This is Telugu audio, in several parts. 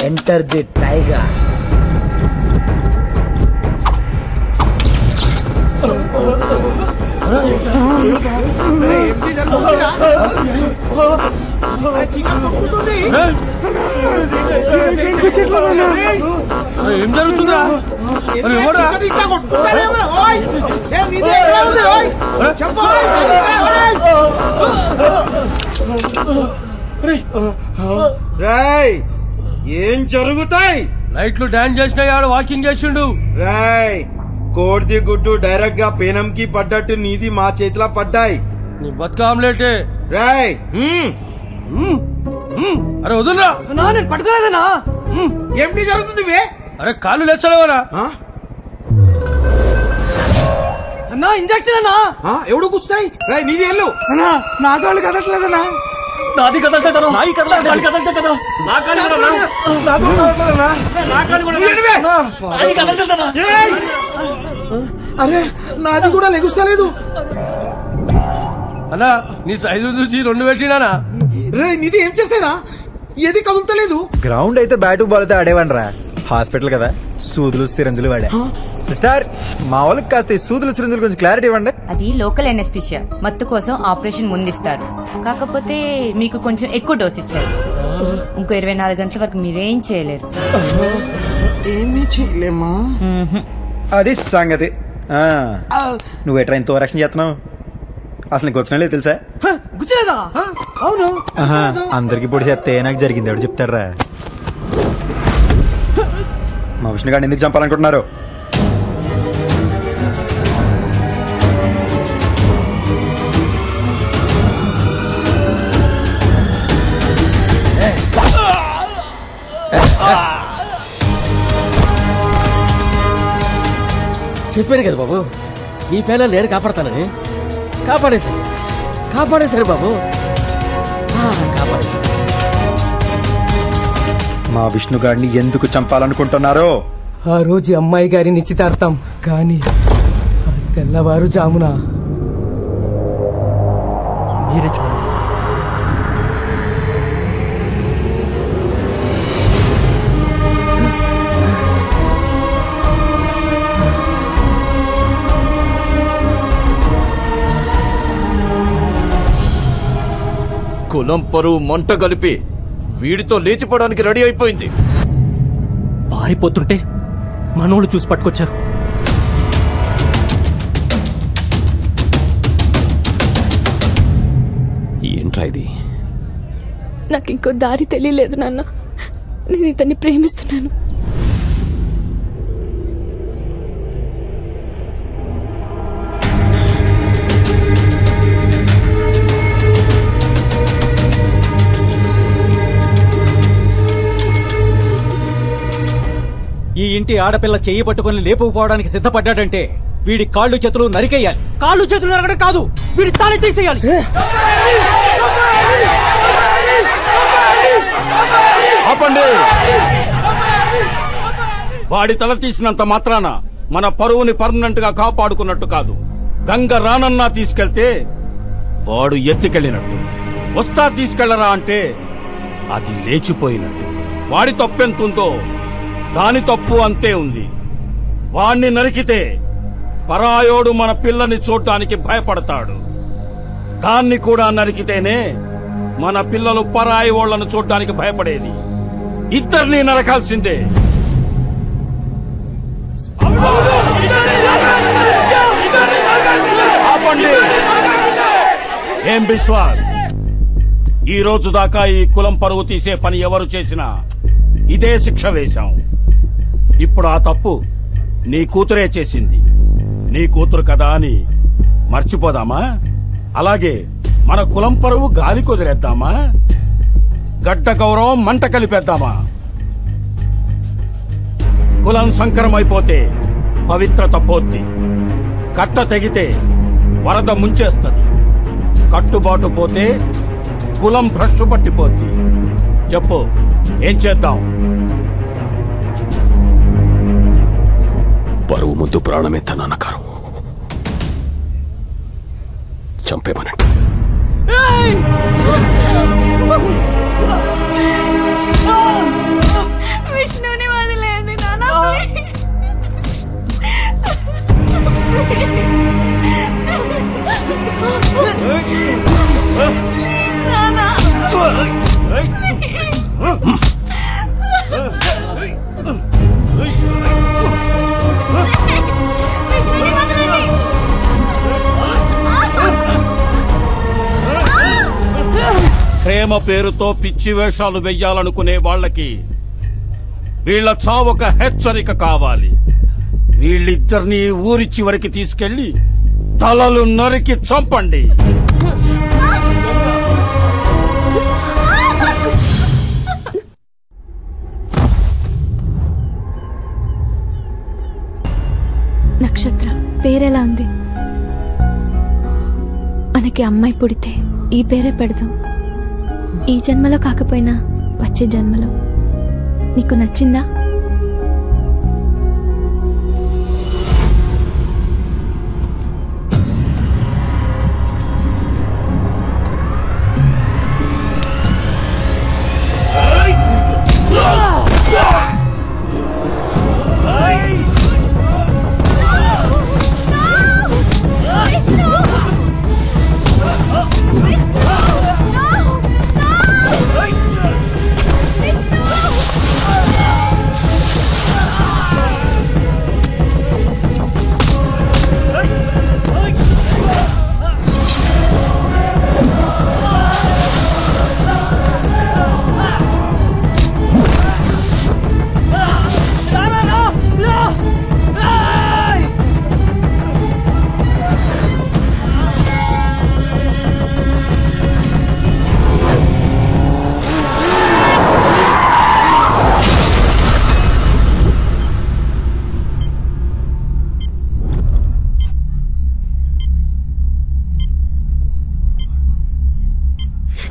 Enter the tiger. ఏం జరుగుతుందా? ఏం జరుగుతాయి? నైట్లు డాన్స్ చేసినా ఆడు వాకింగ్ చేసిండు. రాయ్ కోడిది గుడ్డు డైరెక్ట్ గా పేనంకి పడ్డట్టు నీది మా చేతిలో పడ్డాయి. నీ బతుక ఆమ్లెట్. రాయ్ అరే వదులురా. నేను పట్టుకోలేదన్నా. ఏమిటి జరుగుతుంది? అరే కాళ్ళు లేచలేవరా? అన్నా ఇంజక్షన్ అన్నా. ఎవడు కూర్చుతాయి? రాయ్ నీది వెళ్ళు. అన్నా నా కాళ్ళు కదట్లేదన్నా. నాది కదలట్లేదన్నా. నాయి కదలట్లేదు. కదలట్లేదన్నా. నా కాళ్ళు కదలట్లేదన్నా. అరే నాది కూడా లెగుస్తలేదు అన్నా. నీ సైజు చూసి 2 పెట్టినానా? రే నిధి ఏం చేసేరా? ఏది కదులుతలేదు. గ్రౌండ్ అయితే బ్యాటు బాల్ అయితే ఆడేవనరా. హాస్పిటల్ కదా, సూదులు సిరంజులు వాడా. సిస్టర్ మా వాళ్ళకి కాస్త ఈ సూదులు సిరంజులు కొంచెం క్లారిటీ ఇవ్వండి. అది లోకల్ ఎనెస్థిషియా, మత్తు కోసం ఆపరేషన్ ముందిస్తారు. కాకపోతే మీకు కొంచెం ఎక్కువ డోస్ ఇచ్చారు. ఇంకో 24 గంటల వరకు మీరేం చేయలేరు. ఏమీ చేయలేమా? అది సంగతి. నువ్వు ఎట్రా ఇంత రక్షణ చేస్తున్నావు? అసలు నీకు వచ్చినా లేదు తెలుసా? గుచ్చలేదా? అవును. అందరికి ఇప్పుడు చెప్తే నాకు జరిగింది ఎవడు చెప్తారా? మా విష్ణు గారిని ఎందుకు చంపాలనుకుంటున్నారు? చెప్పాను కదా బాబు, నీ పేన నేను కాపాడతానని. కాపాడేశారు బాబు, కాపాడేశారు. మా విష్ణు గారిని ఎందుకు చంపాలనుకుంటున్నారో? ఆ రోజు అమ్మాయి గారి నిశ్చితార్థం, కానీ తెల్లవారు జామున మీరే చూడండి. కులం పరువు మంట కలిపి వీడితో లేచిపోవడానికి రెడీ అయిపోయింది. పారిపోతుంటే మనోళ్ళు చూసి పట్టుకొచ్చారు. ఏంట్రా ఇది? నాకు ఇంకో దారి తెలియలేదు నాన్న. నేను ఇతన్ని ప్రేమిస్తున్నాను. ఈ ఇంటి ఆడపిల్ల చెయ్యి పట్టుకుని లేపుకుపోవడానికి సిద్ధపడ్డాడంటే వీడి కాళ్ళు చేతులు నరికేయాలి. కాళ్ళు చేతులు నరకడం కాదు, వీడి తాళి తీసేయాలి. ఆపండి! వాడి తల తీసినంత మాత్రాన మన పరువుని పర్మనెంట్ గా కాపాడుకున్నట్టు కాదు. గంగ రానన్నా తీసుకెళ్తే వాడు ఎత్తికెళ్లినట్టు. వస్తా తీసుకెళ్లరా అంటే అది లేచిపోయినట్టు. వాడి తప్పెంతుందో దాని తప్పు అంతే ఉంది. వాణ్ణి నరికితే పరాయోడు మన పిల్లని చూడ్డానికి భయపడతాడు. దాన్ని కూడా నరికితేనే మన పిల్లలు పరాయి ఓళ్లను చూడ్డానికి భయపడేది. ఇద్దరిని నరకాల్సిందే. ఆపండి! ఏం విశ్వాస్, ఈ రోజు దాకా ఈ కులం పరువు తీసే పని ఎవరు చేసినా ఇదే శిక్ష వేశాం. ఇప్పుడు ఆ తప్పు నీ కూతురే చేసింది. నీ కూతురు కదా అని మర్చిపోదామా? అలాగే మన కులం పరువు గాలి కుదిరేద్దామా? గడ్డ గౌరవం మంట కలిపేద్దామా? కులం సంకరమైపోతే పవిత్రత పోద్ది. కట్ట తెగితే వరద ముంచేస్తుంది. కట్టుబాటు పోతే కులం భ్రష్టు పట్టిపోద్ది. చెప్పు, ఏం చేద్దాం? పరువు ముద్దు ప్రాణమే తనకారం. చంపేమనండి. ప్రేమ పేరుతో పిచ్చి వేషాలు వెయ్యాలనుకునే వాళ్ళకి వీళ్ల చావొక హెచ్చరిక కావాలి. వీళ్ళిద్దరినీ ఊరి చివరికి తీసుకెళ్లి తలలు నరికి చంపండి. నక్షత్ర పేరెలా ఉంది? మనకి అమ్మాయి పుడితే ఈ పేరే పెడదాం. ఈ జన్మలో కాకపోయినా వచ్చే జన్మలో. నీకు నచ్చిందా?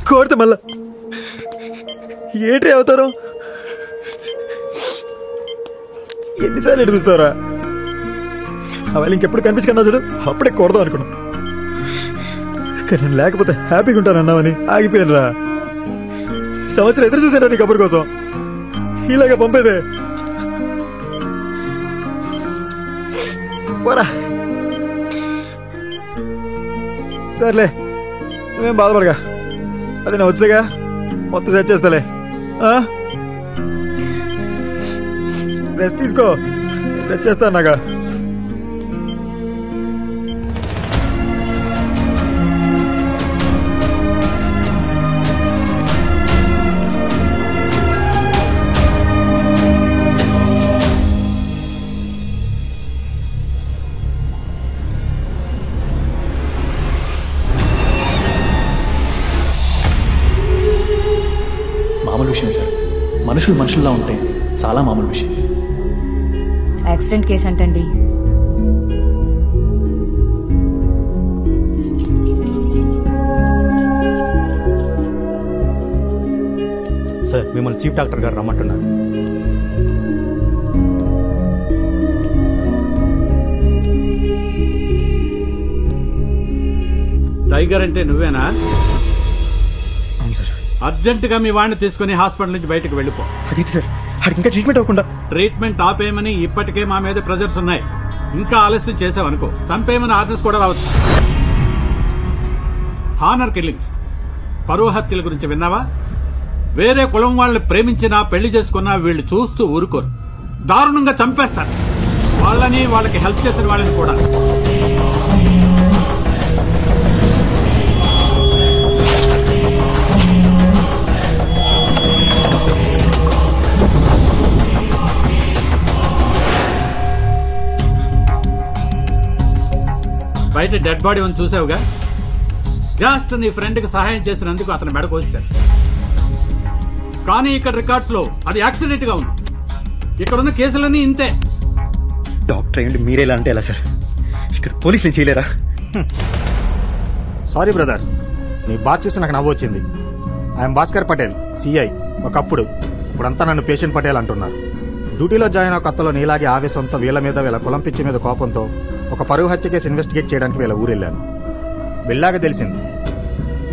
కోరితే మళ్ళా ఏంటి అవుతారు? ఎన్నిసార్లు ఎడిపిస్తారా? వాళ్ళు ఇంకెప్పుడు కనిపించుకున్నా చూడు, అప్పుడే కొడదాం అనుకున్నా. కానీ నేను లేకపోతే హ్యాపీగా ఉంటానన్నావని ఆగిపోయాను రా. సంవత్సరం ఎదురు చూసారా నీ కబుర్ కోసం. ఇలాగా పంపేదే పోరా. సర్లే నువ్వేం బాధపడగా, అది నేను వచ్చాగా మొత్తం సెట్ చేస్తాలే. రెస్ట్ తీసుకో, సెట్ చేస్తాను నాగా. మామూలు విషయం సార్, మనుషులు మనుషుల్లా ఉంటే చాలా మామూలు విషయం. యాక్సిడెంట్ కేసు అంటండి. సార్ మిమ్మల్ని చీఫ్ డాక్టర్ గారు రమ్మంటున్నారు. టైగర్ అంటే నువ్వేనా? అర్జెంట్ గా మీ వాడిని తీసుకుని హాస్పిటల్ నుంచి బయటకు వెళ్ళిపో. అది సార్, ఇంకా ట్రీట్మెంట్ అవ్వకుండా. ట్రీట్మెంట్ ఆపేయమని ఇప్పటికే మా మీద ప్రెజర్స్ ఉన్నాయి. ఇంకా ఆలస్యం చేసావనుకో చంపేయమని ఆర్డర్స్ కూడా రావచ్చు. హానర్ కిల్లింగ్స్, పరువు హత్యల గురించి విన్నావా? వేరే కులం వాళ్ళని ప్రేమించినా పెళ్లి చేసుకున్నా వీళ్ళు చూస్తూ ఊరుకోరు, దారుణంగా చంపేస్తారు. వాళ్ళని వాళ్ళకి హెల్ప్ చేసిన వాళ్ళని కూడా. బయట డెడ్ బాడీ ఉంది చూసావుగా. జస్ట్ నీ ఫ్రెండ్ కి సహాయం చేసినందుకు అతను మెడకు వచ్చారు. కానీ ఇక్కడ రికార్డ్స్ లో అది యాక్సిడెంట్ గా ఉంది. ఇక్కడున్న కేసులన్నీ ఇంతే. డాక్టర్ ఏంటి మీరేలా అంటే ఎలా సార్? ఇక్కడ పోలీసులు చేయలేరా? సారీ బ్రదర్, నీ బాధ చూసి నాకు నవ్వు వచ్చింది. I'm Bhaskar Patel, CI. ఒకప్పుడు, ఇప్పుడంతా నన్ను పేషెంట్ పటేల్ అంటున్నారు. డ్యూటీలో జాయిన్ అవ్వ కొత్తలో నీలాగే ఆవేశంతో వీళ్ళ మీద వీళ్ళ కులం పిచ్చి మీద కోపంతో ఒక పరువు హత్య కేసు ఇన్వెస్టిగేట్ చేయడానికి వీళ్ళ ఊరెళ్ళాను. వెళ్ళాక తెలిసింది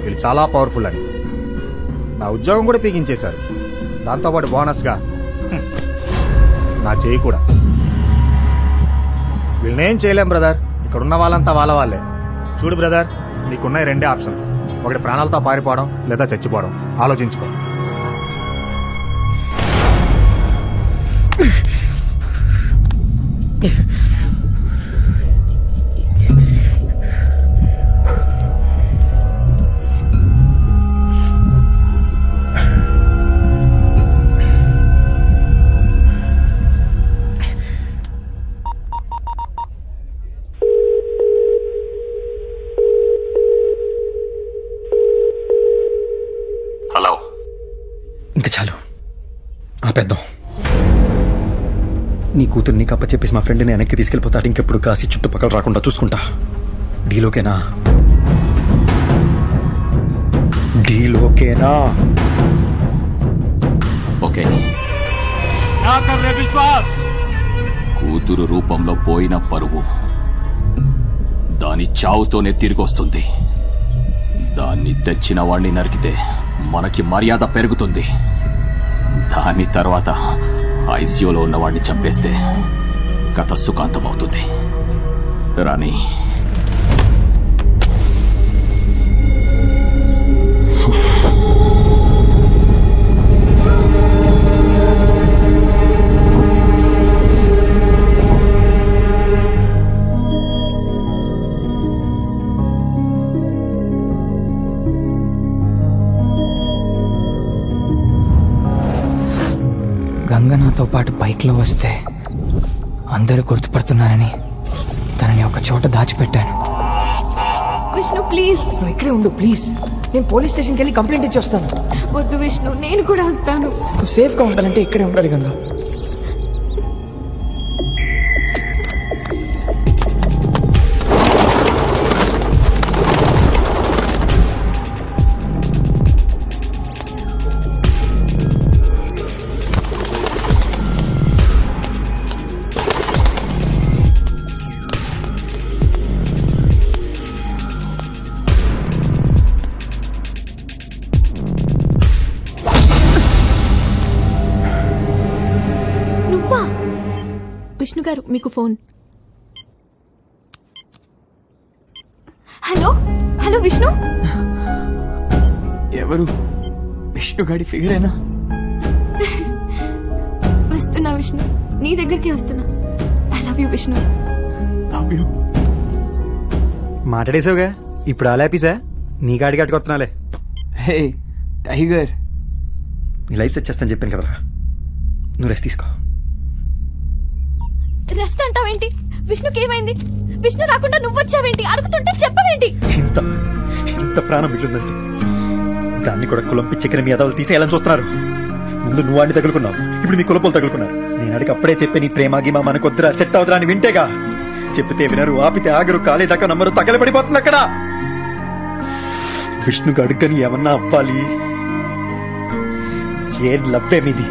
వీళ్ళు చాలా పవర్ఫుల్ అని. నా ఉద్యోగం కూడా పీకించేశారు. దాంతోపాటు బోనస్గా నా చేయి కూడా. వీళ్ళనేం చేయలేం బ్రదర్, ఇక్కడ ఉన్న వాళ్ళంతా వాళ్ళే. చూడు బ్రదర్, నీకున్నాయి రెండే ఆప్షన్స్. ఒకటి ప్రాణాలతో పారిపోవడం, లేదా చచ్చిపోవడం. ఆలోచించుకో. ఆపేద్దాం. నీ కూతురు నీకు అప్పచెప్పేసి మా ఫ్రెండ్ని వెనక్కి తీసుకెళ్ళిపోతాడు. ఇంకెప్పుడు కాసి చుట్టుపక్కల రాకుండా చూసుకుంటా. డీలోకేనా? డీలోకేనా? ఓకే. విశ్వాస్, కూతురు రూపంలో పోయిన పరువు దాని చావుతోనే తిరిగొస్తుంది. దాన్ని తెచ్చిన వాణ్ణి నరికితే మనకి మర్యాద పెరుగుతుంది. దాని తర్వాత ఐసీయూలో ఉన్నవాడిని చంపేస్తే కథ సుఖాంతమవుతుంది. రాణి, గంగ నాతో పాటు బైక్లో వస్తే అందరూ గుర్తుపడుతున్నారని తనని ఒక చోట దాచిపెట్టాను. విష్ణు ప్లీజ్. నువ్వు ఇక్కడే ఉండు ప్లీజ్. నేను పోలీస్ స్టేషన్కి వెళ్ళి కంప్లైంట్ ఇచ్చి వస్తాను. వద్దు విష్ణు, నేను కూడా వస్తాను. నువ్వు సేఫ్గా ఉండాలంటే ఇక్కడే ఉండాలి గంగ. విష్ణు గారు, మీకు ఫోన్. Hello hello Vishnu. ఎవరు? విష్ణు గాడి ఫిగరేనా? వస్తున్నా విష్ణు, నీ దగ్గరికి వస్తున్నా. I love you Vishnu. Love you. మాట్లాడేసావుగా, ఇప్పుడు ఆలాపీసా? నీ గాడికి అట్టుకొస్తున్నాలే. హే టైగర్, నీ లైఫ్ సెట్ చేస్తాను చెప్పాను కదరా. నువ్వు రెస్ట్ తీసుకో. రెస్ట్ అంటావేంటి? విష్ణుకి ఏమైంది? విష్ణు రాకుండా నువ్వు వచ్చావేంటి? అడుగుతుంటే చెప్పవేంటి? ఇంత ప్రాణం మిగిలిందంటే దాన్ని కూడా కులం పిచ్చెక్కిన మీ అదవులు తీసేయాలని చూస్తున్నారు. ముందు నువ్వు వాడిని తగులుకున్నావు, ఇప్పుడు మీ కులపోలు తగులుకున్నారు. నేను అడిగి అప్పుడే చెప్పే నీ ప్రేమ గీమా మనకొద్దురా, సెట్ అవుతురా అని వింటేగా. చెప్తే వినరు, ఆపితే ఆగరు, కాలేదాకా నమ్మరు, తగలబడిపోతుంది అక్కడ. విష్ణుకు అడుగని ఏమన్నా అవ్వాలి. ఏం లవ్వే మీది?